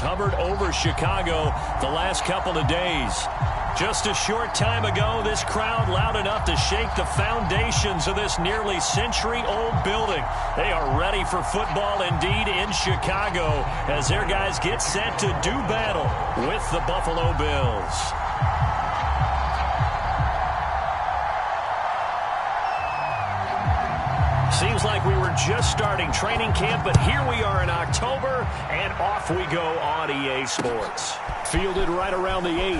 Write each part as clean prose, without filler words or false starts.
hovered over Chicago the last couple of days. Just a short time ago, this crowd loud enough to shake the foundations of this nearly century-old building. They are ready for football indeed in Chicago as their guys get set to do battle with the Buffalo Bills. Seems like we were just starting training camp, but here we are in October, and off we go on EA Sports. Fielded right around the 8.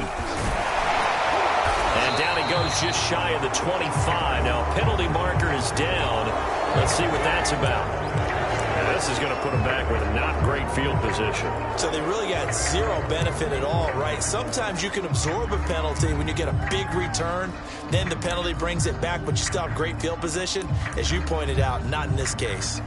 And down he goes just shy of the 25. Now, penalty marker is down. Let's see what that's about. And this is going to put him back with a not great field position. So they really got zero benefit at all, right? Sometimes you can absorb a penalty when you get a big return. Then the penalty brings it back, but you still have great field position. As you pointed out, not in this case.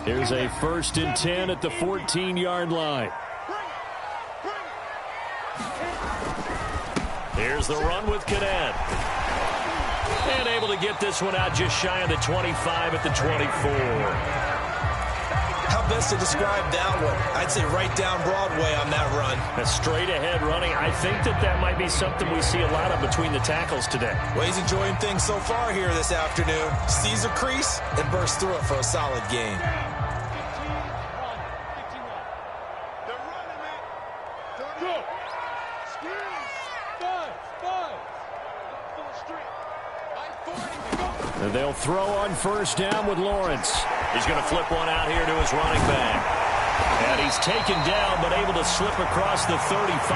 Here's a 1st and 10 at the 14-yard line. Here's the run with Cadet. And able to get this one out just shy of the 25 at the 24. How best to describe that one? I'd say right down Broadway on that run. A straight-ahead running. I think that might be something we see a lot of between the tackles today. Well, he's enjoying things so far here this afternoon. Sees a crease and bursts through it for a solid gain. And they'll throw on 1st down with Lawrence. He's going to flip one out here to his running back. And he's taken down, but able to slip across the 35.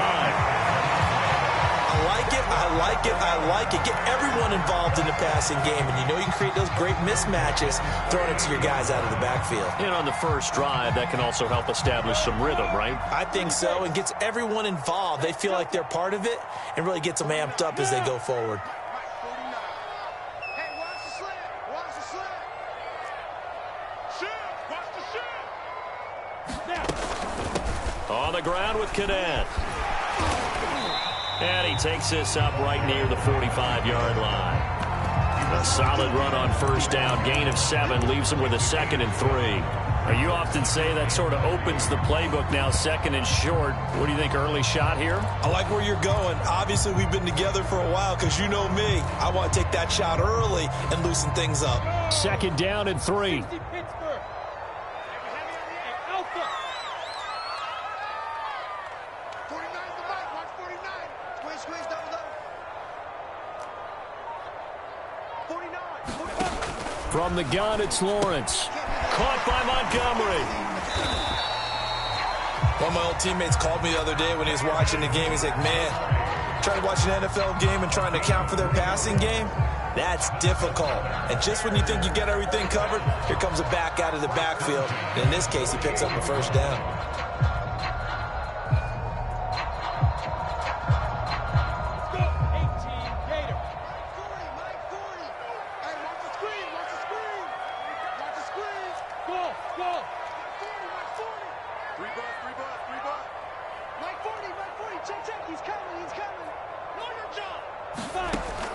I like it, I like it, I like it. Get everyone involved in the passing game, and you know you can create those great mismatches throwing it to your guys out of the backfield. And on the first drive, that can also help establish some rhythm, right? I think so, and gets everyone involved. They feel like they're part of it and really gets them amped up as they go forward. On the ground with Cadet. And he takes this up right near the 45-yard line. A solid run on 1st down. Gain of 7 leaves him with a 2nd and 3. Now, you often say that sort of opens the playbook now, 2nd and short. What do you think, early shot here? I like where you're going. Obviously, we've been together for a while because you know me. I want to take that shot early and loosen things up. 2nd down and 3. From the gun, it's Lawrence. Caught by Montgomery. One of my old teammates called me the other day when he was watching the game. He's like, man, trying to watch an NFL game and trying to account for their passing game, that's difficult. And just when you think you get everything covered, here comes a back out of the backfield. And in this case, he picks up a 1st down.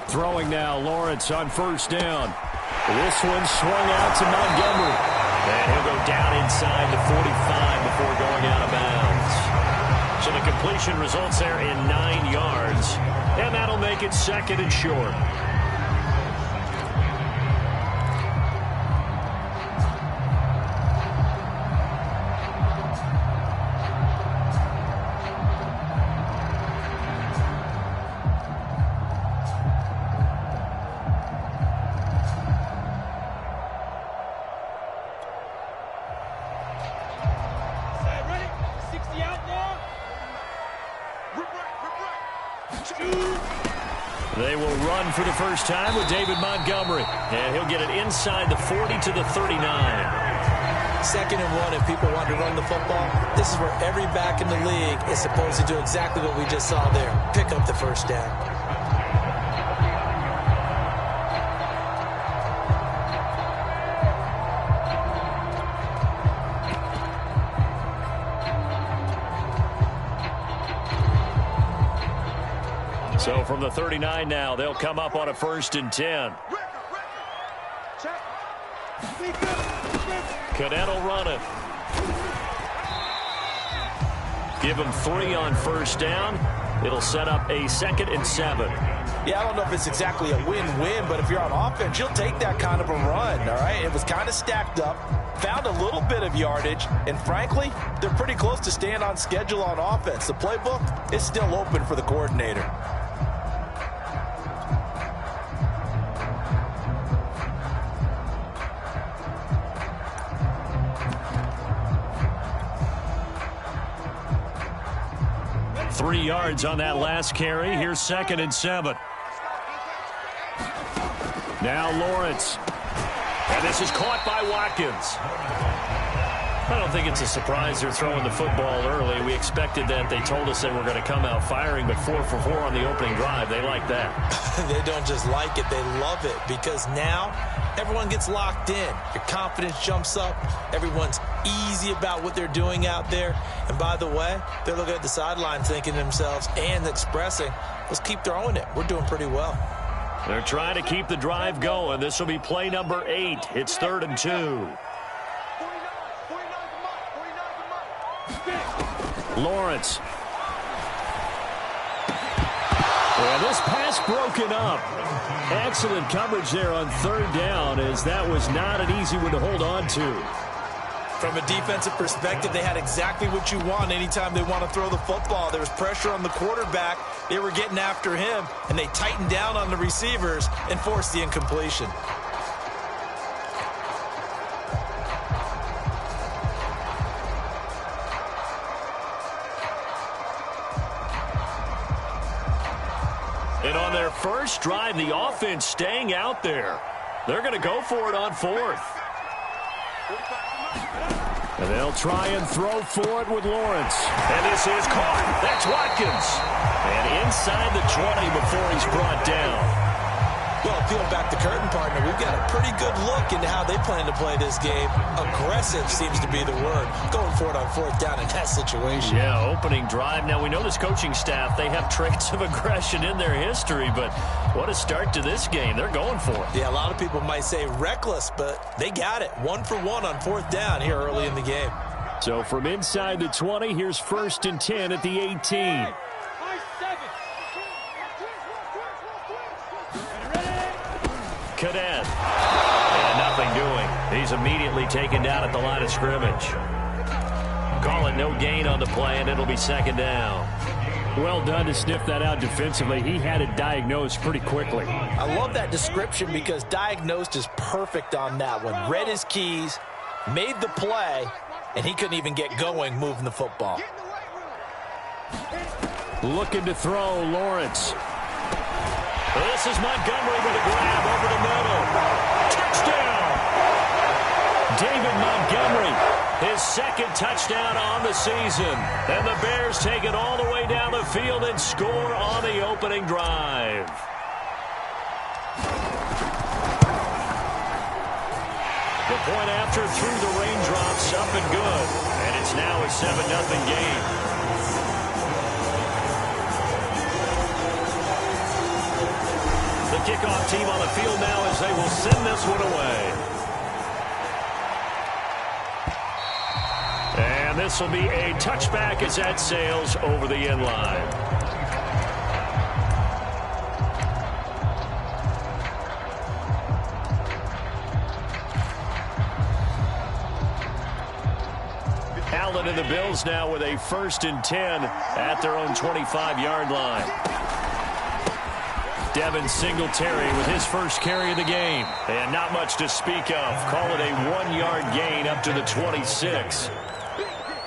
Throwing now, Lawrence on 1st down. This one swung out to Montgomery. And he'll go down inside the 45 before going out of bounds. So the completion results there in 9 yards. And that'll make it 2nd and short. They will run for the first time with David Montgomery. And he'll get it inside the 40 to the 39. 2nd and 1, if people want to run the football, this is where every back in the league is supposed to do exactly what we just saw there. Pick up the 1st down. So from the 39 now, they'll come up on a 1st and 10. Cadet will run it. Give him 3 on 1st down. It'll set up a 2nd and 7. Yeah, I don't know if it's exactly a win-win, but if you're on offense, you'll take that kind of a run, all right? It was kind of stacked up, found a little bit of yardage, and frankly, they're pretty close to staying on schedule on offense. The playbook is still open for the coordinator. Three yards on that last carry. Here's 2nd and 7. Now Lawrence. And this is caught by Watkins. I don't think it's a surprise they're throwing the football early. We expected that. They told us they were going to come out firing, but 4 for 4 on the opening drive. They like that. They don't just like it, they love it, because now everyone gets locked in. Your confidence jumps up. Everyone's easy about what they're doing out there. And by the way, they're looking at the sideline thinking to themselves and expressing, let's keep throwing it. We're doing pretty well. They're trying to keep the drive going. This will be play number 8. It's 3rd and 2. Lawrence. Well, this pass broken up. Excellent coverage there on 3rd down, as that was not an easy one to hold on to. From a defensive perspective, they had exactly what you want anytime they want to throw the football. There was pressure on the quarterback. They were getting after him, and they tightened down on the receivers and forced the incompletion. And on their first drive, the offense staying out there. They're going to go for it on 4th. And they'll try and throw for it with Lawrence. And this is caught. That's Watkins. And inside the 20 before he's brought down. Well, peeling back the curtain, partner, we've got a pretty good look into how they plan to play this game. Aggressive seems to be the word. Going for it on 4th down in that situation. Yeah, opening drive. Now, we know this coaching staff, they have traits of aggression in their history, but what a start to this game. They're going for it. Yeah, a lot of people might say reckless, but they got it. 1 for 1 on 4th down here early in the game. So from inside the 20, here's 1st and 10 at the 18. Cadet. And nothing doing. He's immediately taken down at the line of scrimmage. Call it no gain on the play, and it'll be 2nd down. Well done to sniff that out defensively. He had it diagnosed pretty quickly. I love that description because diagnosed is perfect on that one. Read his keys, made the play, and he couldn't even get going moving the football. Looking to throw, Lawrence. This is Montgomery with a grab over the middle. Touchdown! David Montgomery, his 2nd touchdown on the season. And the Bears take it all the way down the field and score on the opening drive. The point after through the raindrops, up and good. And it's now a 7-0 game. The kickoff team on the field now as they will send this one away. And this will be a touchback as that sails over the end line. Allen and the Bills now with a 1st and 10 at their own 25-yard line. Devin Singletary with his first carry of the game. And not much to speak of. Call it a 1-yard gain up to the 26.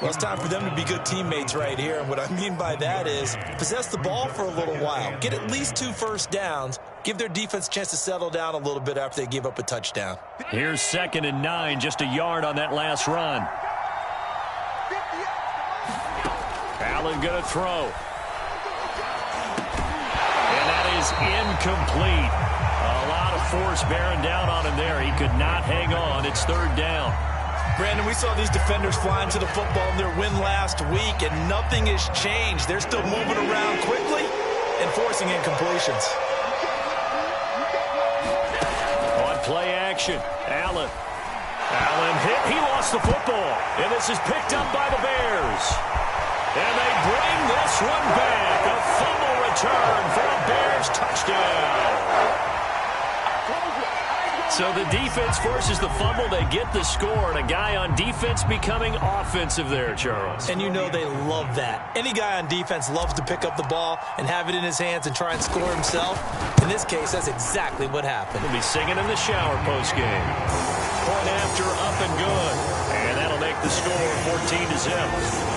Well, it's time for them to be good teammates right here. And what I mean by that is possess the ball for a little while. Get at least 2 1st downs. Give their defense a chance to settle down a little bit after they give up a touchdown. Here's 2nd and 9, just a yard on that last run. Allen going to throw. Is incomplete. A lot of force bearing down on him there. He could not hang on. It's 3rd down. Brandon, we saw these defenders flying to the football in their win last week, and nothing has changed. They're still moving around quickly, and forcing incompletions. On play action, Allen. Allen hit. He lost the football. And this is picked up by the Bears. And they bring this one back. A fumble return for a Bears touchdown. So the defense forces the fumble. They get the score. And a guy on defense becoming offensive there, Charles. And you know they love that. Any guy on defense loves to pick up the ball and have it in his hands and try and score himself. In this case, that's exactly what happened. He'll be singing in the shower postgame. Point after, up and good. And that'll make the score 14-0.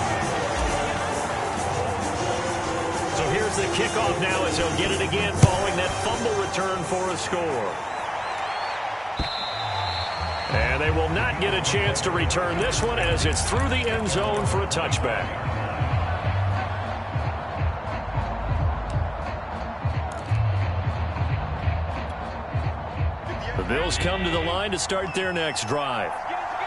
So here's the kickoff now as he'll get it again following that fumble return for a score. And they will not get a chance to return this one as it's through the end zone for a touchback. The Bills come to the line to start their next drive.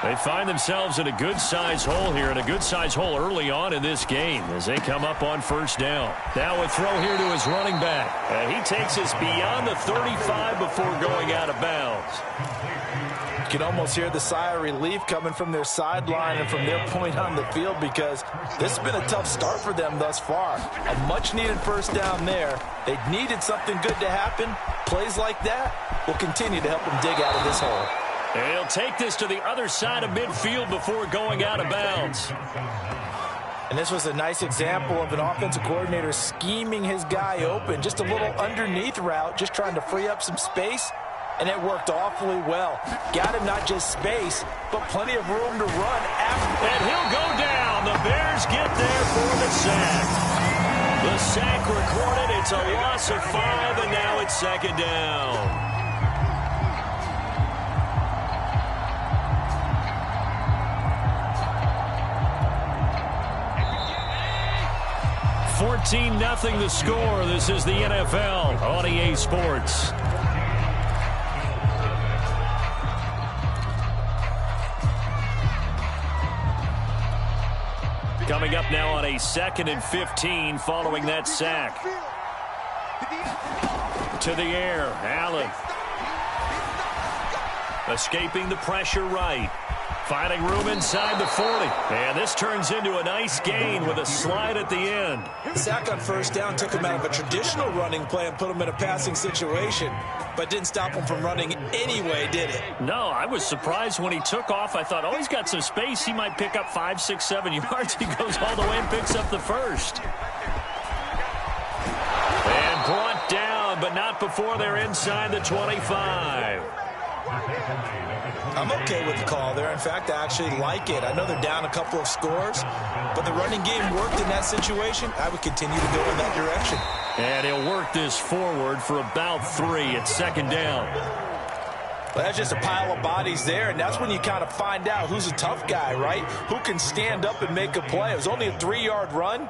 They find themselves in a good-sized hole here, and a good-sized hole early on in this game as they come up on first down. Now a throw here to his running back. And he takes us beyond the 35 before going out of bounds. You can almost hear the sigh of relief coming from their sideline and from their point on the field because this has been a tough start for them thus far. A much-needed first down there. They needed something good to happen. Plays like that will continue to help them dig out of this hole. And he'll take this to the other side of midfield before going out of bounds. And this was a nice example of an offensive coordinator scheming his guy open. Just a little underneath route, just trying to free up some space. And it worked awfully well. Got him not just space, but plenty of room to run after. And he'll go down. The Bears get there for the sack. The sack recorded. It's a loss of 5, and now it's second down. 14-0 the score. This is the NFL on EA Sports. Coming up now on a 2nd and 15 following that sack. To the air, Allen. Escaping the pressure right. Finding room inside the 40. And this turns into a nice gain with a slide at the end. The sack on first down took him out of a traditional running play and put him in a passing situation, but didn't stop him from running anyway, did it? No, I was surprised when he took off. I thought, oh, he's got some space. He might pick up 5, 6, 7 yards. He goes all the way and picks up the first. And brought down, but not before they're inside the 25. I'm okay with the call there. In fact, I actually like it. I know they're down a couple of scores, but the running game worked in that situation. I would continue to go in that direction. And he'll work this forward for about 3 at second down. Well, that's just a pile of bodies there, and that's when you kind of find out who's a tough guy, right? Who can stand up and make a play. It was only a 3-yard run,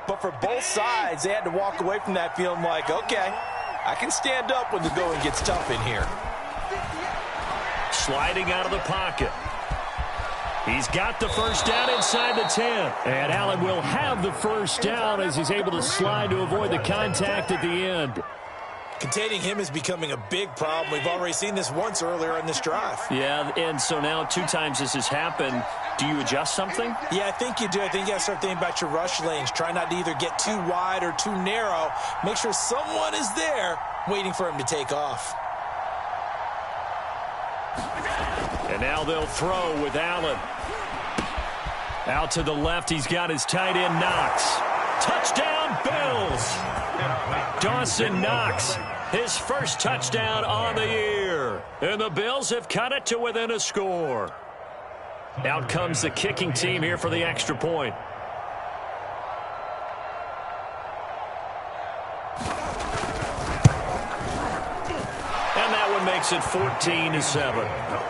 but for both sides, they had to walk away from that feeling like, okay, I can stand up when the going gets tough in here. Sliding out of the pocket. He's got the first down inside the 10. And Allen will have the first down as he's able to slide to avoid the contact at the end. Containing him is becoming a big problem. We've already seen this once earlier in this drive. Yeah, and so now 2 times this has happened. Do you adjust something? Yeah, I think you do. I think you got to start thinking about your rush lanes. Try not to either get too wide or too narrow. Make sure someone is there waiting for him to take off. And now they'll throw with Allen. Out to the left, he's got his tight end, Knox. Touchdown, Bills! Dawson Knox, his first touchdown on the year. And the Bills have cut it to within a score. Out comes the kicking team here for the extra point. And that one makes it 14-7.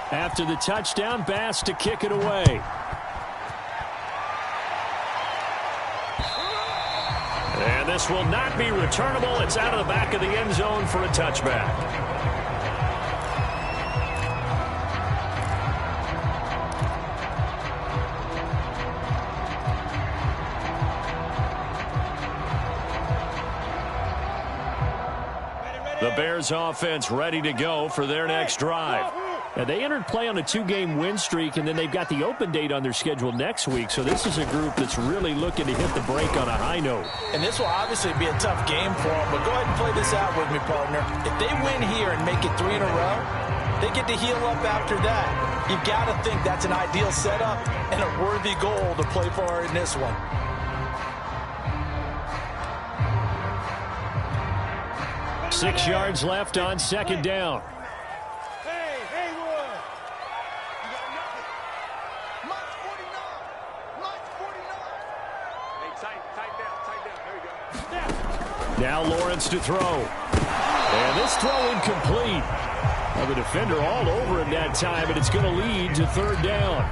After the touchdown, Bass to kick it away. And this will not be returnable. It's out of the back of the end zone for a touchback. Bears offense ready to go for their next drive. Now, they entered play on a 2-game win streak, and then they've got the open date on their schedule next week. So this is a group that's really looking to hit the break on a high note. And this will obviously be a tough game for them, but go ahead and play this out with me, partner. If they win here and make it 3 in a row, they get to heal up after that. You've got to think that's an ideal setup and a worthy goal to play for in this one. Six yards left on second down. Now Lawrence to throw. And this throw incomplete. Well, the defender all over him that time, and it's going to lead to third down.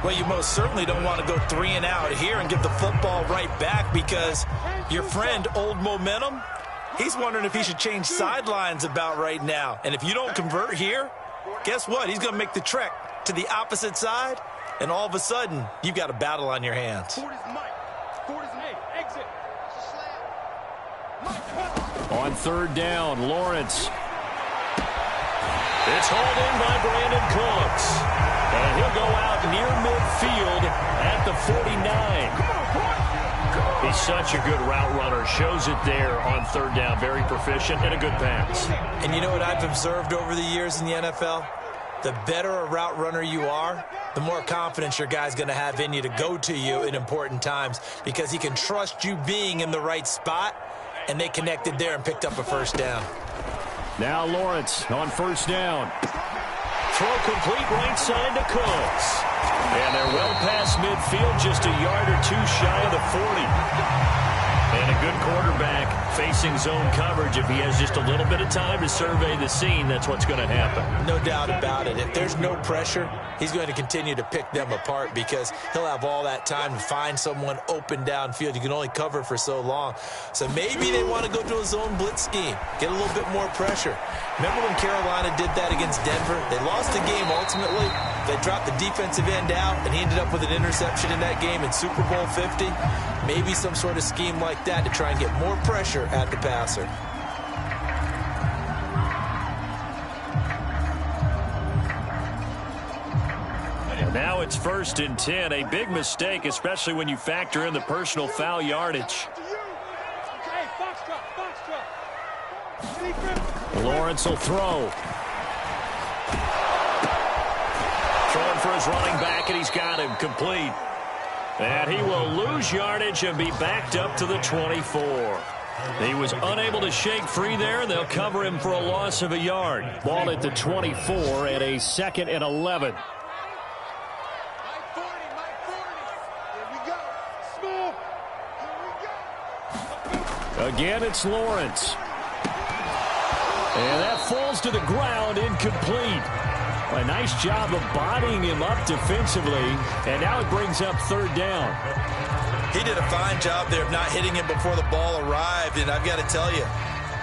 Well, you most certainly don't want to go 3 and out here and give the football right back because your friend, Old Momentum, he's wondering if he should change sidelines about right now. And if you don't convert here, guess what? He's going to make the trek to the opposite side, and all of a sudden, you've got a battle on your hands. On third down, Lawrence. It's hauled in by Brandon Cooks. And he'll go out near midfield at the 49. He's such a good route runner. Shows it there on third down. Very proficient and a good pass. And you know what I've observed over the years in the NFL? The better a route runner you are, the more confidence your guy's going to have in you to go to you in important times because he can trust you being in the right spot. And they connected there and picked up a first down. Now Lawrence on first down. Throw complete right side to Cooks. And they're well past midfield, just a yard or 2 shy of the 40. And a good quarterback facing zone coverage. If he has just a little bit of time to survey the scene, that's what's going to happen. No doubt about it. If there's no pressure, he's going to continue to pick them apart because he'll have all that time to find someone open downfield. You can only cover for so long. So maybe they want to go to a zone blitz scheme, get a little bit more pressure. Remember when Carolina did that against Denver? They lost the game ultimately. They dropped the defensive end out, and he ended up with an interception in that game in Super Bowl 50. Maybe some sort of scheme like that to try and get more pressure at the passer. Now it's 1st and 10. A big mistake, especially when you factor in the personal foul yardage. Lawrence will throw. Throwing for his running back, and he's got him complete. And he will lose yardage and be backed up to the 24. He was unable to shake free there, and they'll cover him for a loss of a yard. Ball at the 24 and a 2nd and 11. Again, it's Lawrence. And that falls to the ground, incomplete. A nice job of bodying him up defensively, and now it brings up third down. He did a fine job there of not hitting him before the ball arrived, and I've got to tell you,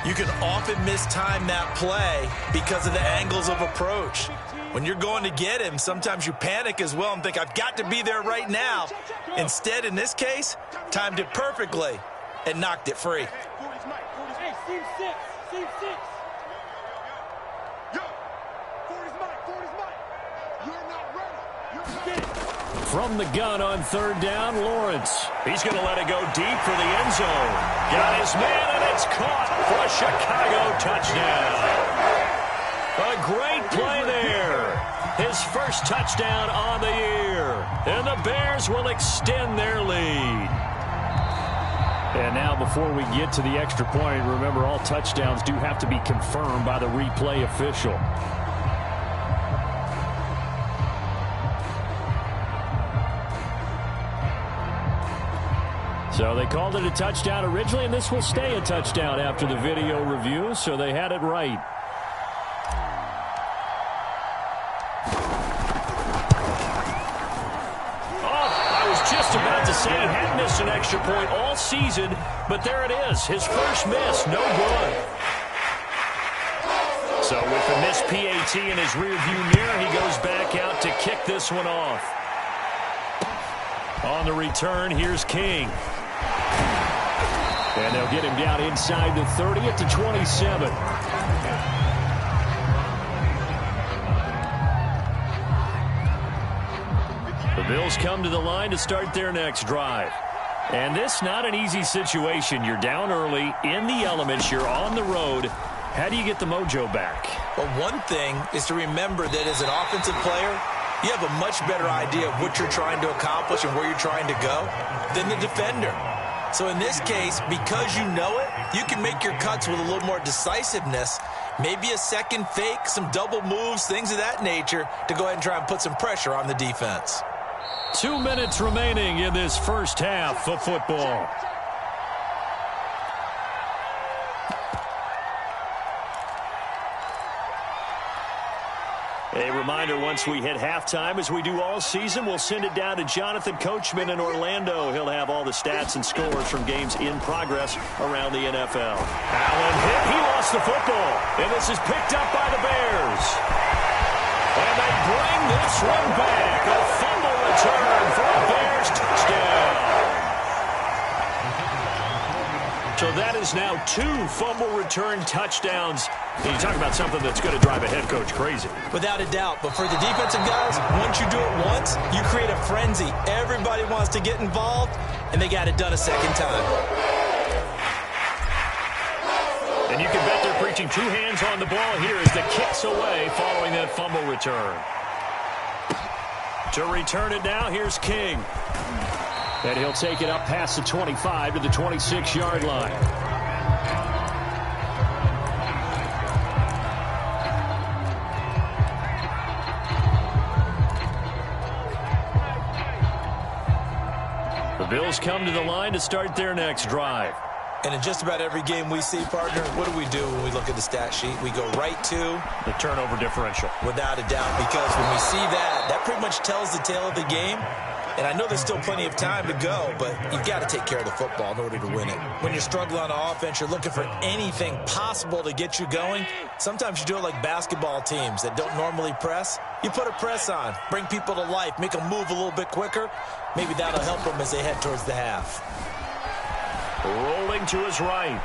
you can often mistime that play because of the angles of approach. When you're going to get him, sometimes you panic as well and think, I've got to be there right now. Instead, in this case, timed it perfectly and knocked it free. From the gun on third down, Lawrence. He's going to let it go deep for the end zone. Got his man, and it's caught for a Chicago touchdown. A great play there. His first touchdown on the year. And the Bears will extend their lead. And now before we get to the extra point, remember all touchdowns do have to be confirmed by the replay official. So they called it a touchdown originally, and this will stay a touchdown after the video review, so they had it right. Oh, I was just about to say he had missed an extra point all season, but there it is. His first miss, no good. So with the missed PAT in his rearview mirror, he goes back out to kick this one off. On the return, here's King. And they'll get him down inside the 30 at the 27. The Bills come to the line to start their next drive. And this not an easy situation. You're down early, in the elements, you're on the road. How do you get the mojo back? Well, one thing is to remember that as an offensive player, you have a much better idea of what you're trying to accomplish and where you're trying to go than the defender. So in this case, because you know it, you can make your cuts with a little more decisiveness, maybe a second fake, some double moves, things of that nature, to go ahead and try and put some pressure on the defense. 2 minutes remaining in this first half of football. A reminder, once we hit halftime, as we do all season, we'll send it down to Jonathan Coachman in Orlando. He'll have all the stats and scores from games in progress around the NFL. Allen hit. He lost the football. And this is picked up by the Bears. And they bring this one back. A fumble return for a Bears touchdown. So that is now 2 fumble return touchdowns. And you talk about something that's going to drive a head coach crazy. Without a doubt. But for the defensive guys, once you do it once, you create a frenzy. Everybody wants to get involved, and they got it done a second time. And you can bet they're preaching 2 hands on the ball here as the kick's away following that fumble return. To return it now, here's King. And he'll take it up past the 25 to the 26-yard line. The Bills come to the line to start their next drive. And in just about every game we see, partner, what do we do when we look at the stat sheet? We go right to the turnover differential. Without a doubt, because when we see that, that pretty much tells the tale of the game. And I know there's still plenty of time to go, but you've got to take care of the football in order to win it. When you're struggling on offense, you're looking for anything possible to get you going. Sometimes you do it like basketball teams that don't normally press. You put a press on, bring people to life, make them move a little bit quicker. Maybe that'll help them as they head towards the half. Rolling to his right.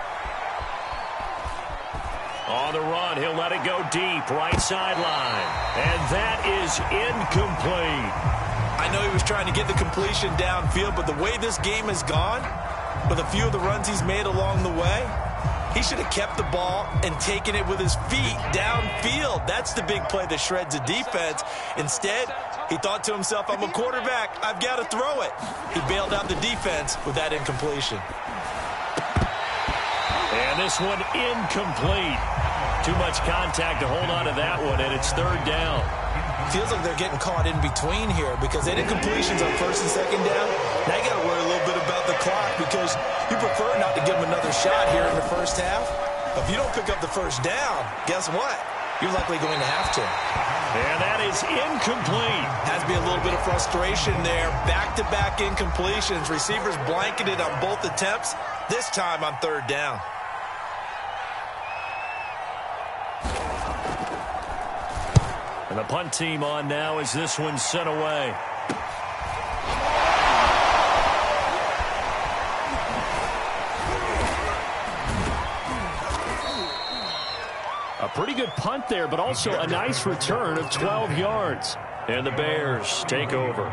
On the run, he'll let it go deep, right sideline. And that is incomplete. I know he was trying to get the completion downfield, but the way this game has gone, with a few of the runs he's made along the way, he should have kept the ball and taken it with his feet downfield. That's the big play that shreds the defense. Instead, he thought to himself, I'm a quarterback, I've got to throw it. He bailed out the defense with that incompletion. And this one incomplete. Too much contact to hold on to that one, and it's 3rd down. Feels like they're getting caught in between here because they did completions on 1st and 2nd down. Now you got to worry a little bit about the clock because you prefer not to give them another shot here in the first half. But if you don't pick up the 1st down, guess what? You're likely going to have to. And that is incomplete. Has to be a little bit of frustration there. Back-to-back incompletions. Receivers blanketed on both attempts, this time on 3rd down. And the punt team on now as this one's sent away. A pretty good punt there, but also a nice return of 12 yards. And the Bears take over.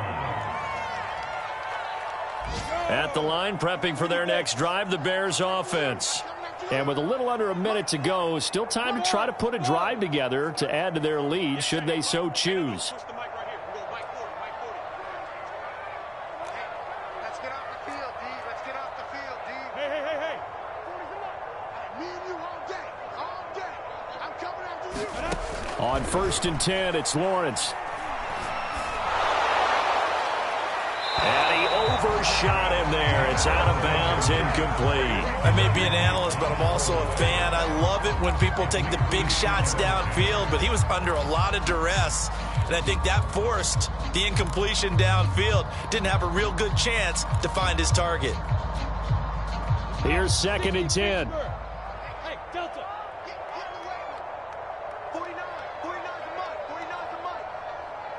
At the line, prepping for their next drive, the Bears offense. And with a little under a minute to go, still time to try to put a drive together to add to their lead should they so choose. On 1st and 10, it's Lawrence. Overshot him there. It's out of bounds, incomplete. I may be an analyst, but I'm also a fan. I love it when people take the big shots downfield, but he was under a lot of duress, and I think that forced the incompletion downfield. Didn't have a real good chance to find his target. Here's 2nd and 10. Hey, Delta. Get away. 49. 49's a mud. 49's a mud.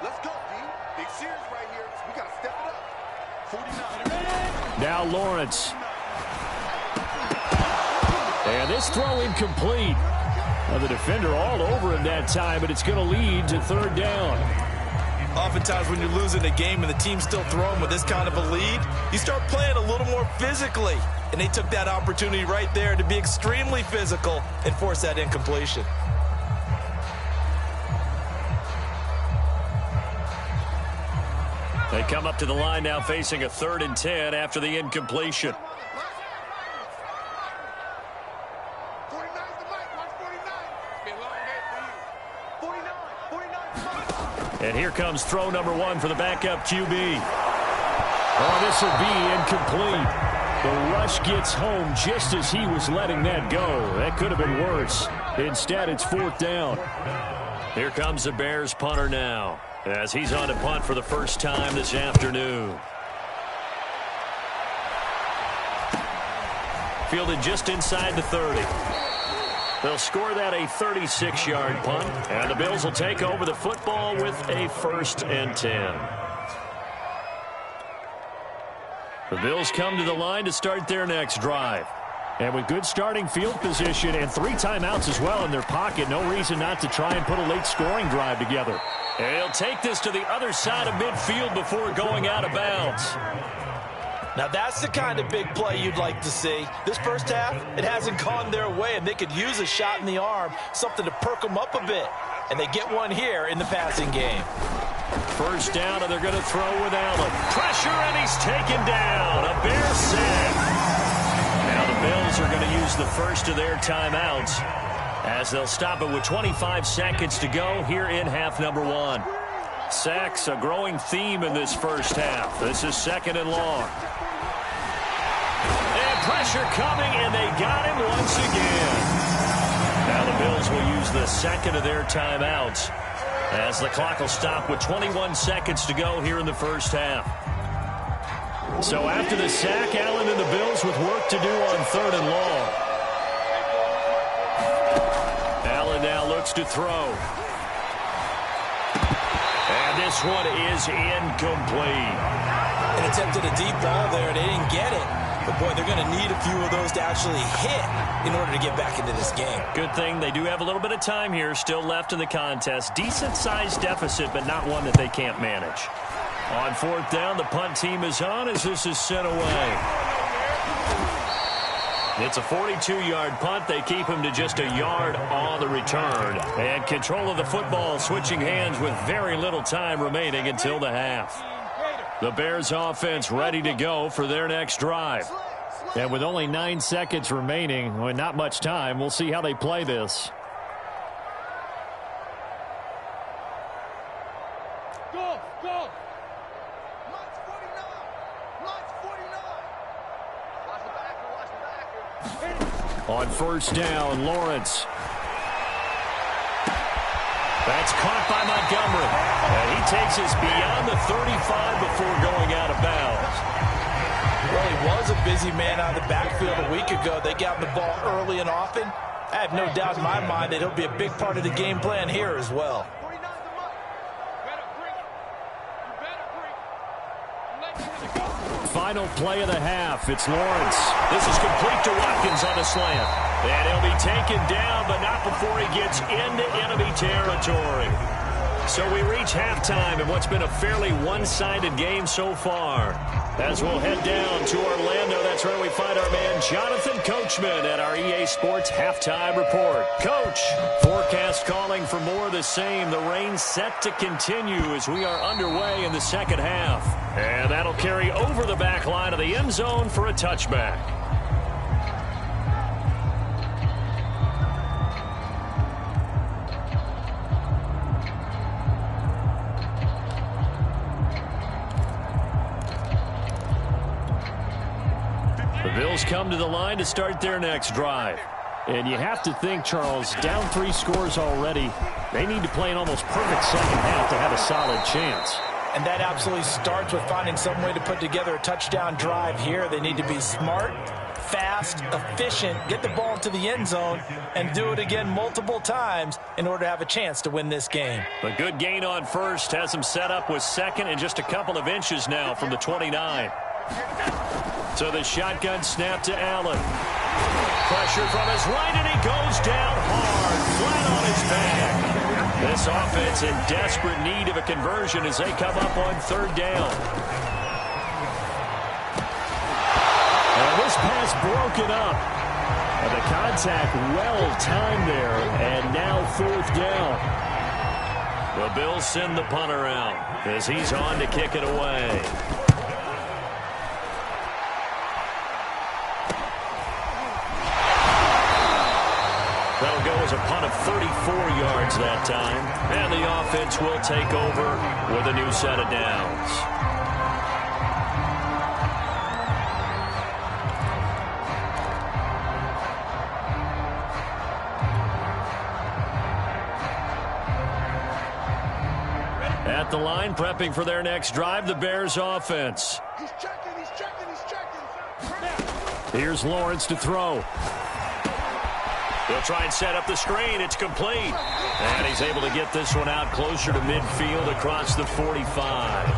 Let's go, D. Big series right here. We got to step it up. 49. Now Lawrence. And this throw incomplete. Now the defender all over him that time, but it's going to lead to third down. Oftentimes when you're losing a game and the team's still throwing with this kind of a lead, you start playing a little more physically. And they took that opportunity right there to be extremely physical and force that incompletion. They come up to the line now facing a 3rd and 10 after the incompletion. And here comes throw number 1 for the backup QB. Oh, this will be incomplete. The rush gets home just as he was letting that go. That could have been worse. Instead, it's 4th down. Here comes the Bears punter now, as he's on to punt for the first time this afternoon. Fielded just inside the 30. They'll score that a 36-yard punt, and the Bills will take over the football with a 1st and 10. The Bills come to the line to start their next drive. And with good starting field position and 3 timeouts as well in their pocket, no reason not to try and put a late scoring drive together. And he'll take this to the other side of midfield before going out of bounds. Now that's the kind of big play you'd like to see. This first half, it hasn't gone their way, and they could use a shot in the arm, something to perk them up a bit. And they get one here in the passing game. First down, and they're going to throw with Allen. Pressure, and he's taken down. A Bear sack. Now the Bills are going to use the first of their timeouts, as they'll stop it with 25 seconds to go here in half number 1. Sacks, a growing theme in this first half. This is 2nd and long. And pressure coming, and they got him once again. Now the Bills will use the second of their timeouts, as the clock will stop with 21 seconds to go here in the first half. So after the sack, Allen and the Bills with work to do on 3rd and long. Allen now looks to throw. And this one is incomplete. And attempted a deep ball there. They didn't get it. But, boy, they're going to need a few of those to actually hit in order to get back into this game. Good thing they do have a little bit of time here still left in the contest. Decent-sized deficit, but not one that they can't manage. On 4th down, the punt team is on as this is sent away. It's a 42-yard punt. They keep him to just a yard on the return. And control of the football switching hands with very little time remaining until the half. The Bears offense ready to go for their next drive. And with only 9 seconds remaining, well, not much time, we'll see how they play this. Go, go. On 1st down, Lawrence. That's caught by Montgomery. And he takes us beyond the 35 before going out of bounds. Well, he was a busy man out of the backfield a week ago. They got the ball early and often. I have no doubt in my mind that he'll be a big part of the game plan here as well. Final play of the half. It's Lawrence. This is complete to Watkins on a slant. And he'll be taken down, but not before he gets into enemy territory. So we reach halftime in what's been a fairly one-sided game so far. As we'll head down to Orlando, that's where we find our man Jonathan Coachman at our EA Sports Halftime Report. Coach, forecast calling for more of the same. The rain set to continue as we are underway in the second half. And that'll carry over the back line of the end zone for a touchback. The Bills come to the line to start their next drive. And you have to think, Charles, down 3 scores already. They need to play an almost perfect second half to have a solid chance. And that absolutely starts with finding some way to put together a touchdown drive here. They need to be smart, fast, efficient, get the ball to the end zone, and do it again multiple times in order to have a chance to win this game. A good gain on first has them set up with second and just a couple of inches now from the 29. So the shotgun snap to Allen. pressure from his right, and he goes down hard, flat on his back. This offense in desperate need of a conversion as they come up on third down. And this pass broken up. And the contact well timed there, and now fourth down. The Bills send the punter out as he's on to kick it away. That'll go as a punt of 34 yards that time. And the offense will take over with a new set of downs. At the line, prepping for their next drive, the Bears offense. He's checking, he's checking, he's checking. Here's Lawrence to throw. He'll try and set up the screen. It's complete. And he's able to get this one out closer to midfield across the 45.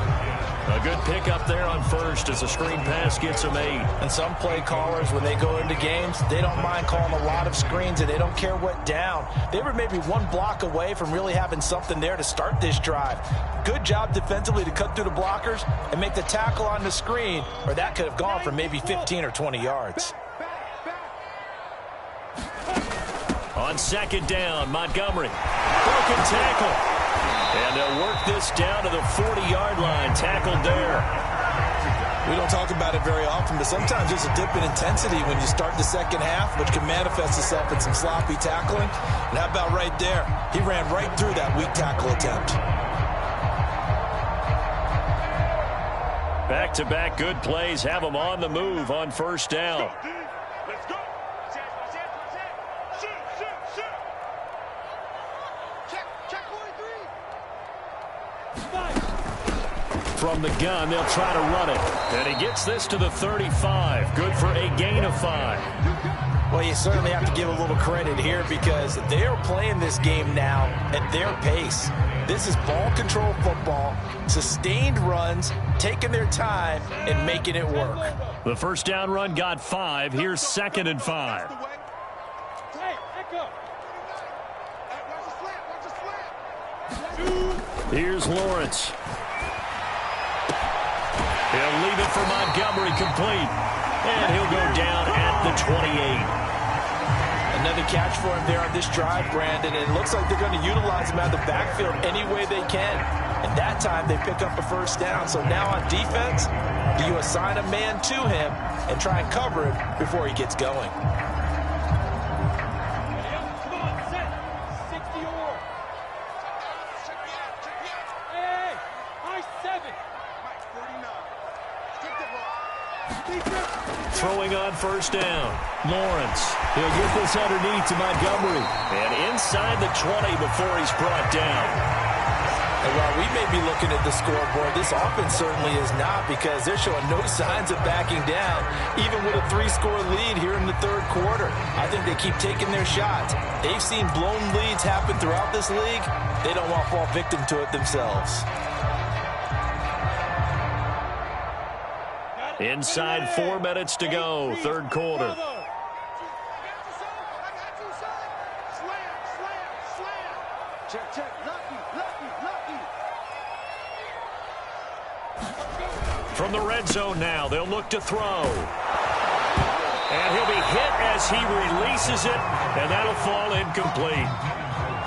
A good pickup there on first as the screen pass gets him 8. And some play callers, when they go into games, they don't mind calling a lot of screens, and they don't care what down. They were maybe one block away from really having something there to start this drive. Good job defensively to cut through the blockers and make the tackle on the screen, or that could have gone for maybe 15 or 20 yards. On second down, Montgomery. Broken tackle. And they'll work this down to the 40-yard line. Tackled there. We don't talk about it very often, but sometimes there's a dip in intensity when you start the second half, which can manifest itself in some sloppy tackling. And how about right there? He ran right through that weak tackle attempt. Back-to-back good plays have them on the move on first down. Let's go. Shoot. Check 43. From the gun, they'll try to run it. And he gets this to the 35. Good for a gain of 5. Well, you certainly have to give a little credit here because they are playing this game now at their pace. This is ball control football, sustained runs, taking their time, and making it work. The first down run got 5. Here's 2nd and 5. Hey, echo. Watch the slant. Here's Lawrence. He'll leave it for Montgomery complete. And he'll go down at the 28. Another catch for him there on this drive, Brandon. And it looks like they're going to utilize him out of the backfield any way they can. And that time they pick up a first down. So now on defense, do you assign a man to him and try and cover him before he gets going? Come on, set. 60 or. Hey, high 7. Mike, 49. Skip the ball. Throwing on first down. Lawrence. He'll get this underneath to Montgomery. And inside the 20 before he's brought down. And while we may be looking at the scoreboard, this offense certainly is not because they're showing no signs of backing down, even with a 3-score lead here in the third quarter. I think they keep taking their shots. They've seen blown leads happen throughout this league. They don't want to fall victim to it themselves. Inside 4 minutes to go, third quarter. Check. Lucky. From the red zone now, they'll look to throw. And he'll be hit as he releases it, and that'll fall incomplete.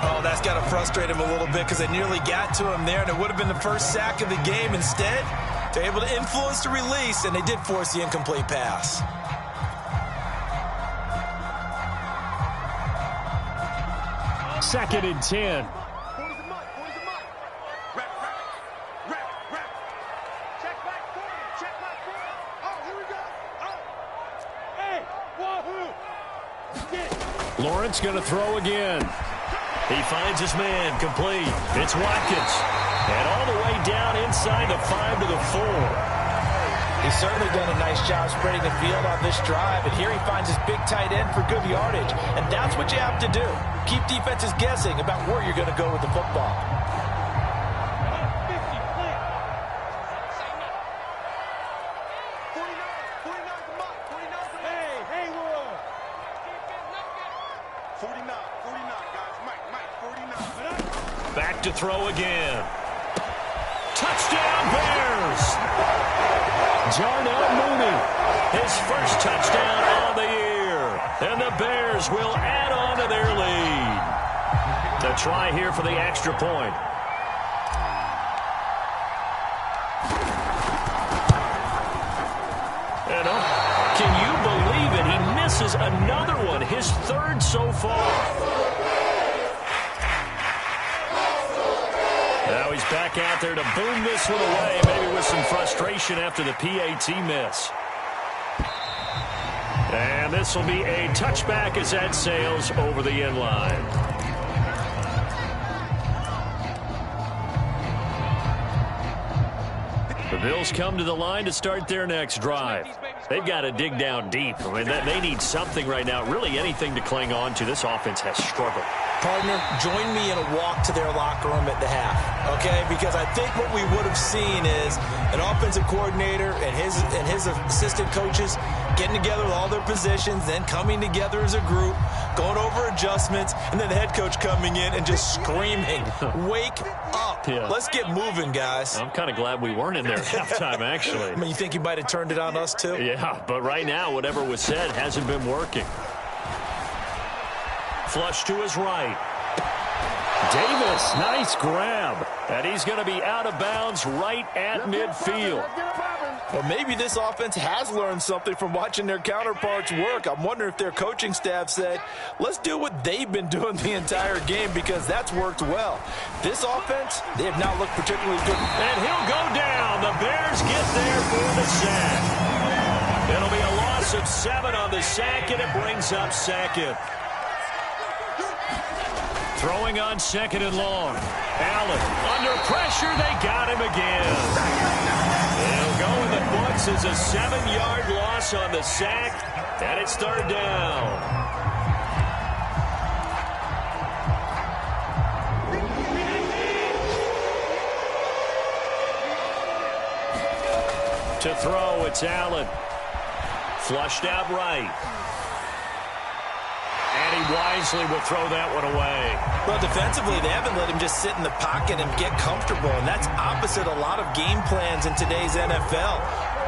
Oh, that's got to frustrate him a little bit because they nearly got to him there, and it would have been the first sack of the game. Instead, they're able to influence the release, and they did force the incomplete pass. Second and 10. Lawrence going to throw again. He finds his man complete. It's Watkins. And all the way down inside the 5 to the 4. He's certainly done a nice job spreading the field on this drive. And here he finds his big tight end for good yardage. And that's what you have to do. Keep defenses guessing about where you're going to go with the football. to throw again. Touchdown, Bears! Darnell Mooney, his first touchdown on the year. And the Bears will add on to their lead. The try here for the extra point. And can you believe it? He misses another one, his third so far. Now he's back out there to boom this one away, maybe with some frustration after the PAT miss. And this will be a touchback as that sails over the end line. The Bills come to the line to start their next drive. They've got to dig down deep. I mean, they need something right now, really anything to cling on to. This offense has struggled. Partner, join me in a walk to their locker room at the half, okay? Because I think what we would have seen is an offensive coordinator and his assistant coaches getting together with all their positions, then coming together as a group, going over adjustments, and then the head coach coming in and just screaming, wake up. Yeah. Let's get moving, guys. I'm kind of glad we weren't in there at halftime, actually. I mean, you think you might have turned it on us, too? Yeah, but right now, whatever was said hasn't been working. Flush to his right. Davis, nice grab. And he's going to be out of bounds right at midfield. Or maybe this offense has learned something from watching their counterparts work. I'm wondering if their coaching staff said, let's do what they've been doing the entire game, because that's worked well. This offense, they have not looked particularly good. And he'll go down. The Bears get there for the sack. It'll be a loss of 7 on the sack, and it brings up second. Throwing on second and long. Allen under pressure. They got him again. It'll go in the books as a 7-yard loss on the sack. And it's third down. To throw, it's Allen. Flushed out right. And he wisely will throw that one away. Well, defensively, they haven't let him just sit in the pocket and get comfortable, and that's opposite a lot of game plans in today's NFL.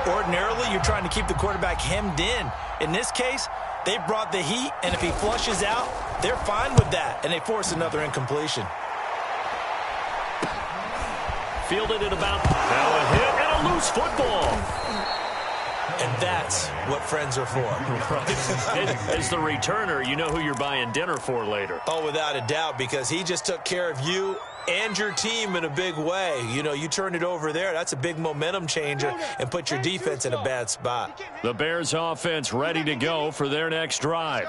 Ordinarily, you're trying to keep the quarterback hemmed in. In this case, they brought the heat, and if he flushes out, they're fine with that, and they force another incompletion. Fielded it about, now a hit and a loose football. And that's what friends are for. Right. As the returner, you know who you're buying dinner for later. Oh, without a doubt, because he just took care of you and your team in a big way. You know, you turn it over there, that's a big momentum changer and put your defense in a bad spot. The Bears offense ready to go for their next drive.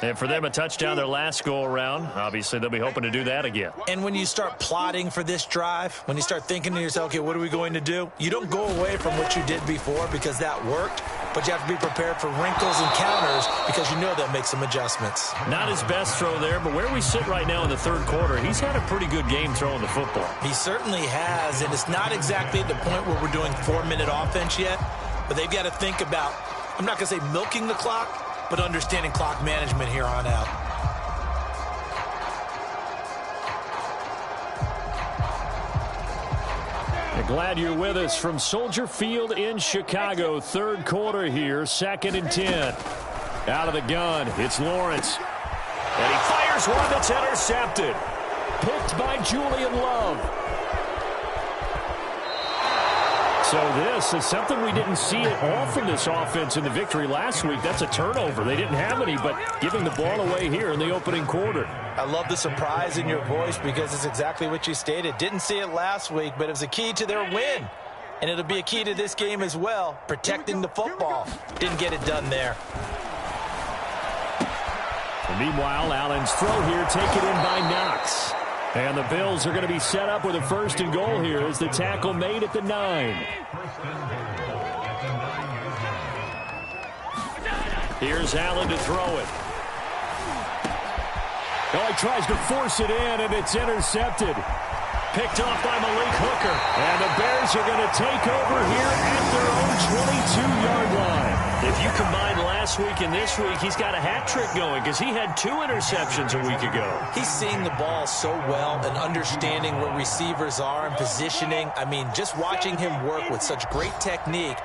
And for them, a touchdown their last go-around. Obviously, they'll be hoping to do that again. And when you start plotting for this drive, when you start thinking to yourself, okay, what are we going to do? You don't go away from what you did before because that worked, but you have to be prepared for wrinkles and counters because you know they'll make some adjustments. Not his best throw there, but where we sit right now in the third quarter, he's had a pretty good game throwing the football. He certainly has, and it's not exactly at the point where we're doing 4-minute offense yet, but they've got to think about, I'm not going to say milking the clock, but understanding clock management here on out. Glad you're with us from Soldier Field in Chicago. Third quarter here, 2nd and 10. Out of the gun, it's Lawrence. And he fires one that's intercepted. Picked by Julian Love. So this is something we didn't see at all from this offense in the victory last week. That's a turnover. They didn't have any, but giving the ball away here in the opening quarter. I love the surprise in your voice because it's exactly what you stated. Didn't see it last week, but it was a key to their win. And it'll be a key to this game as well, protecting the football. Didn't get it done there. And meanwhile, Allen's throw here taken in by Knox. And the Bills are going to be set up with a 1st and goal here as the tackle made at the 9. Here's Allen to throw it. Oh, he tries to force it in, and it's intercepted. Picked off by Malik Hooker. And the Bears are going to take over here at their own 22-yard line. If you combine last week and this week, he's got a hat trick going because he had 2 interceptions a week ago. He's seeing the ball so well and understanding where receivers are and positioning. I mean, just watching him work with such great technique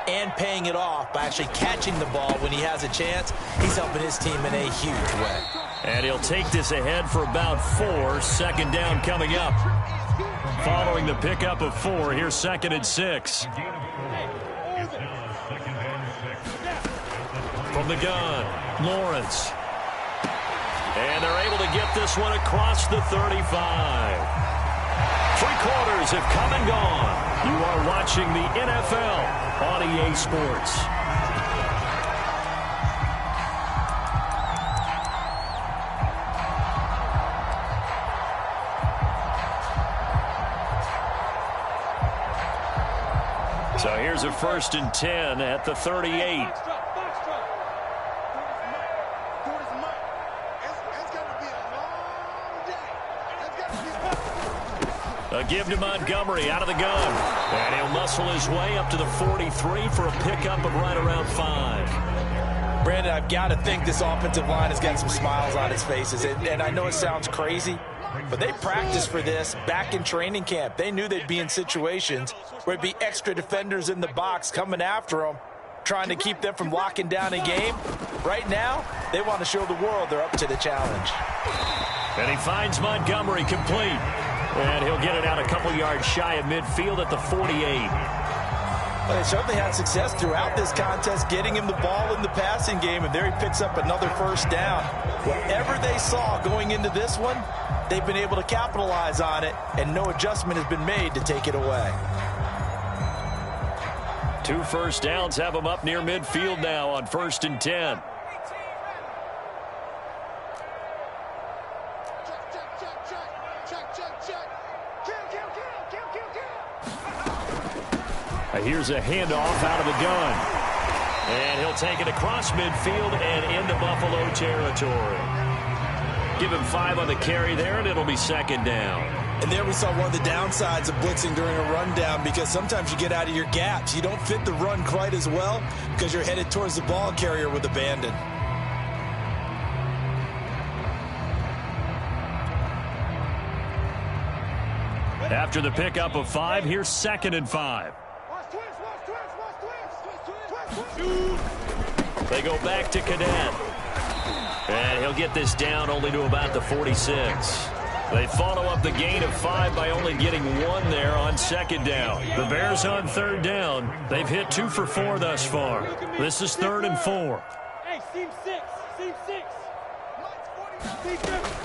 and paying it off by actually catching the ball when he has a chance, he's helping his team in a huge way. And he'll take this ahead for about 4. Second down coming up. Following the pickup of 4, here's 2nd and 6. From the gun, Lawrence. And they're able to get this one across the 35. 3 quarters have come and gone. You are watching the NFL on EA Sports. So here's a 1st and 10 at the 38. A give to Montgomery out of the gun. And he'll muscle his way up to the 43 for a pickup of right around 5. Brandon, I've got to think this offensive line has got some smiles on its faces. And I know it sounds crazy, but they practiced for this back in training camp. They knew they'd be in situations where it'd be extra defenders in the box coming after them, trying to keep them from locking down a game. Right now, they want to show the world they're up to the challenge. And he finds Montgomery complete. And he'll get it out a couple yards shy of midfield at the 48. Well, they certainly had success throughout this contest, getting him the ball in the passing game, and there he picks up another 1st down. Whatever they saw going into this one, they've been able to capitalize on it, and no adjustment has been made to take it away. 2 first downs have him up near midfield now on 1st and 10. Here's a handoff out of the gun. And he'll take it across midfield and into Buffalo territory. Give him 5 on the carry there, and it'll be 2nd down. And there we saw one of the downsides of blitzing during a rundown, because sometimes you get out of your gaps. You don't fit the run quite as well because you're headed towards the ball carrier with abandon. After the pickup of 5, here's 2nd and 5. They go back to Cadet. And he'll get this down only to about the 46. They follow up the gain of 5 by only getting 1 there on 2nd down. The Bears on 3rd down. They've hit 2 for 4 thus far. This is 3rd and 4. Hey, seam 6.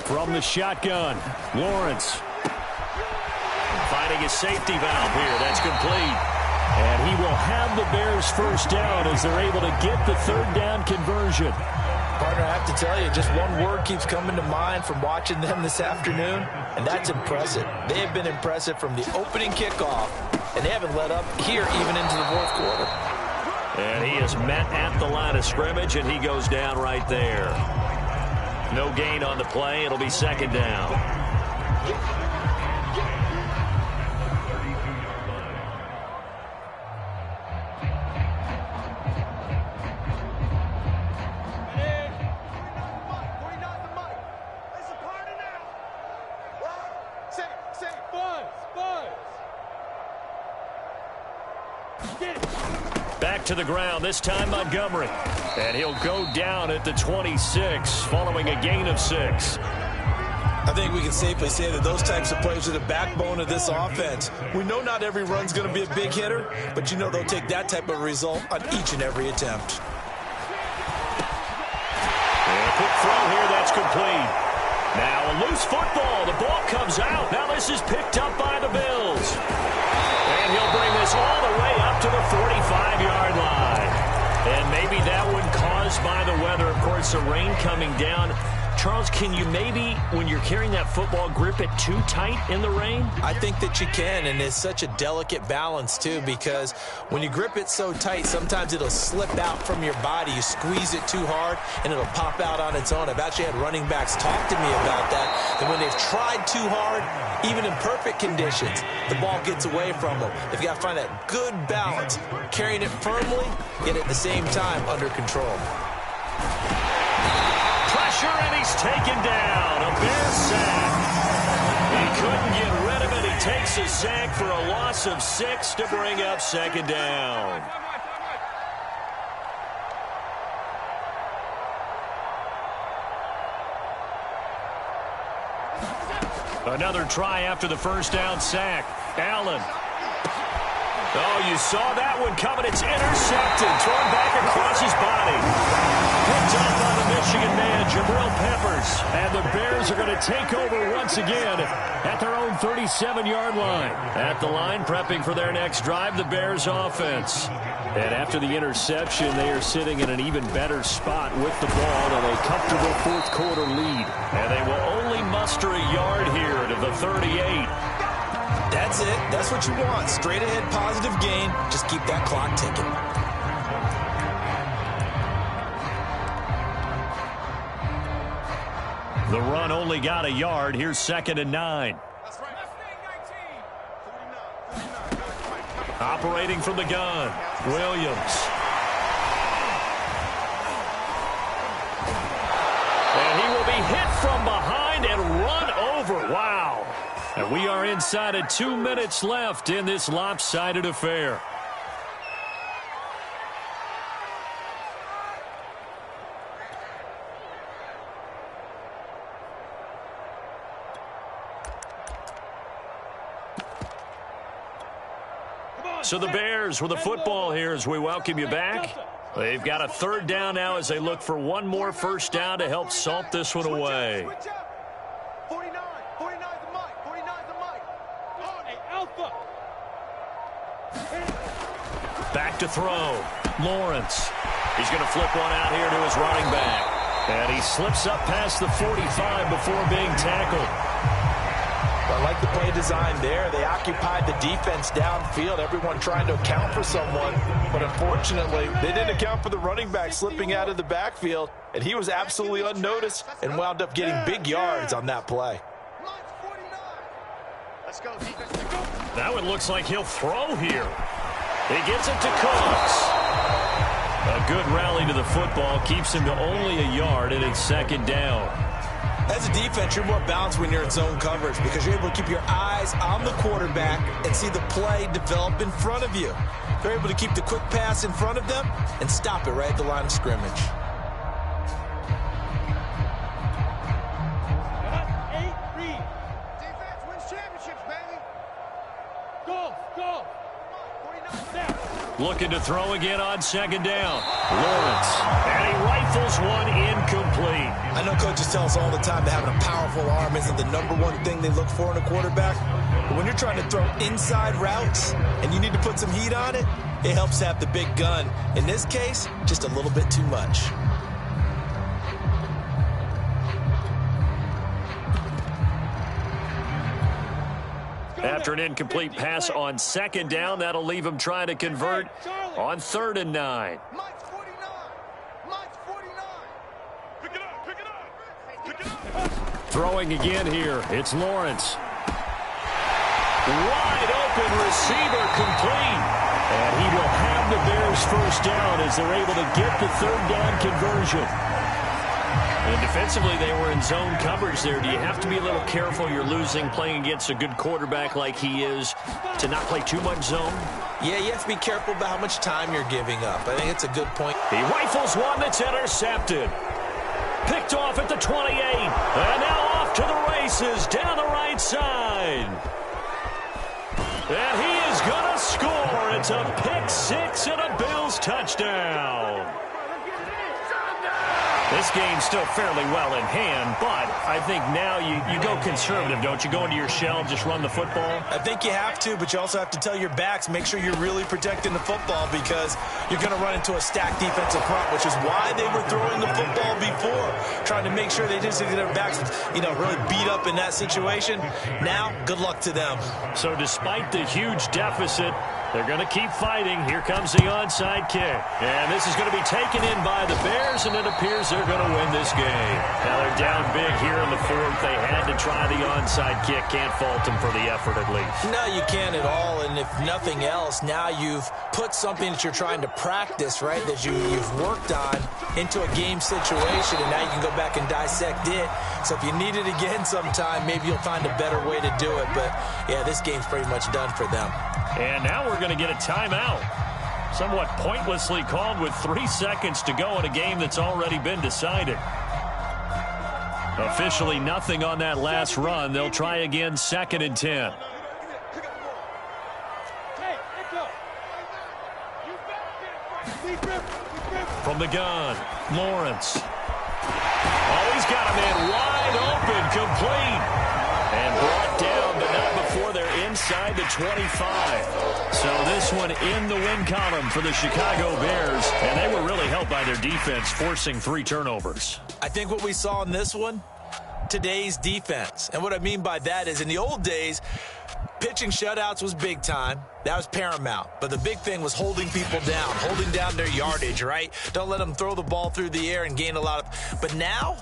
From the shotgun, Lawrence. Finding a safety valve here. That's complete. And he will have the Bears 1st down as they're able to get the 3rd down conversion. Partner, I have to tell you, just one word keeps coming to mind from watching them this afternoon, and that's impressive. They have been impressive from the opening kickoff, and they haven't let up here even into the 4th quarter. And he is met at the line of scrimmage, and he goes down right there. No gain on the play. It'll be 2nd down. Back to the ground, this time Montgomery. And he'll go down at the 26, following a gain of 6. I think we can safely say that those types of plays are the backbone of this offense. We know not every run's going to be a big hitter, but you know they'll take that type of result on each and every attempt. And a quick throw here, that's complete. Now a loose football, the ball comes out. Now this is picked up by the Bills. And he'll bring this all the way up to the 45-yard line. And maybe that one caused by the weather. Of course, the rain coming down Charles, can you maybe, when you're carrying that football, grip it too tight in the rain? I think that you can, and it's such a delicate balance, too, because when you grip it so tight, sometimes it'll slip out from your body. You squeeze it too hard, and it'll pop out on its own. I've actually had running backs talk to me about that, and when they've tried too hard, even in perfect conditions, the ball gets away from them. They've got to find that good balance, carrying it firmly, yet at the same time under control. Pressure, and he's taken down. A Bears sack. He couldn't get rid of it. He takes a sack for a loss of 6 to bring up second down. Another try after the first down sack. Allen. Oh, you saw that one coming. It's intercepted. Thrown back across his body. Picked up on the Michigan man, Jabril Peppers. And the Bears are going to take over once again at their own 37-yard line. At the line, prepping for their next drive, the Bears offense. And after the interception, they are sitting in an even better spot with the ball and a comfortable fourth-quarter lead. And they will only muster a yard here to the 38. That's it. That's what you want. Straight ahead, positive gain. Just keep that clock ticking. The run only got a yard. Here's 2nd and 9. Operating from the gun, Williams. And he will be hit from behind and run over. Wow. And we are inside of 2 minutes left in this lopsided affair. So the Bears with the football here as we welcome you back. They've got a 3rd down now as they look for one more first down to help salt this one away. 49's the mic. 49's the mic. Hey, Alpha. Back to throw. Lawrence. He's going to flip one out here to his running back. And he slips up past the 45 before being tackled. I like the play design there. They occupied the defense downfield, everyone trying to account for someone. But unfortunately, they didn't account for the running back slipping out of the backfield, and he was absolutely unnoticed and wound up getting big yards on that play. Let's go, defense. That one looks like he'll throw here. He gets it to Cooks. A good rally to the football keeps him to only a yard, and it's 2nd down. As a defense, you're more balanced when you're in zone coverage because you're able to keep your eyes on the quarterback and see the play develop in front of you. They're able to keep the quick pass in front of them and stop it right at the line of scrimmage. Defense wins championships, baby. Go. Looking to throw again on 2nd down. Lawrence. And he rifles one incomplete. I know coaches tell us all the time that having a powerful arm isn't the #1 thing they look for in a quarterback. But when you're trying to throw inside routes and you need to put some heat on it, it helps have the big gun. In this case, just a little bit too much. After an incomplete pass on 2nd down, that'll leave him trying to convert on 3rd and 9. Mike's 49. Mike's 49. Pick it up. Throwing again here. It's Lawrence. Wide open receiver complete. And he will have the Bears first down as they're able to get the 3rd down conversion. And defensively, they were in zone coverage there. Do you have to be a little careful? You're losing, playing against a good quarterback like he is, to not play too much zone? Yeah, you have to be careful about how much time you're giving up. I think it's a good point. He rifles one that's intercepted. Picked off at the 28. And now off to the races down the right side. And he is going to score. It's a pick 6 and a Bills touchdown. The This game's still fairly well in hand, but I think now you go conservative, don't you? Go into your shell and just run the football? I think you have to, but you also have to tell your backs, make sure you're really protecting the football because you're going to run into a stacked defensive front, which is why they were throwing the football before, trying to make sure they didn't get their backs, really beat up in that situation. Now, good luck to them. So despite the huge deficit, they're going to keep fighting. Here comes the onside kick. And this is going to be taken in by the Bears, and it appears they're going to win this game. Now they're down big here in the fourth. They had to try the onside kick. Can't fault them for the effort at least. No, you can't at all. And if nothing else, now you've put something that you're trying to practice, right, that you've worked on into a game situation, and now you can go back and dissect it. So if you need it again sometime, maybe you'll find a better way to do it. But, yeah, this game's pretty much done for them. And now we're going to get a timeout. Somewhat pointlessly called with 3 seconds to go in a game that's already been decided. Officially nothing on that last run. They'll try again 2nd and 10. From the gun, Lawrence. Oh, he's got a man wide open, complete. And brought down, but not before they're inside the 25. So this one in the win column for the Chicago Bears. And they were really helped by their defense, forcing 3 turnovers. I think what we saw in this one, today's defense. And what I mean by that is in the old days, pitching shutouts was big time. That was paramount. But the big thing was holding people down, holding down their yardage, right? Don't let them throw the ball through the air and gain a lot of. But now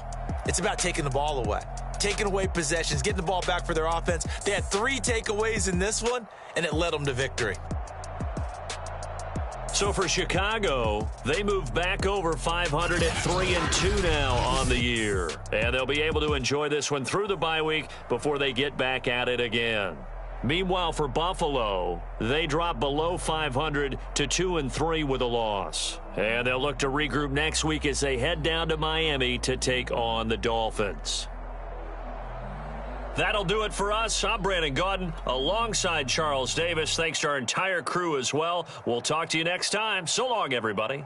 it's about taking the ball away, taking away possessions, getting the ball back for their offense. They had 3 takeaways in this one, and it led them to victory. So for Chicago, they move back over 500 at 3-2 now on the year. And they'll be able to enjoy this one through the bye week before they get back at it again. Meanwhile, for Buffalo, they drop below 500 to 2-3 with a loss. And they'll look to regroup next week as they head down to Miami to take on the Dolphins. That'll do it for us. I'm Brandon Gaudin alongside Charles Davis. Thanks to our entire crew as well. We'll talk to you next time. So long, everybody.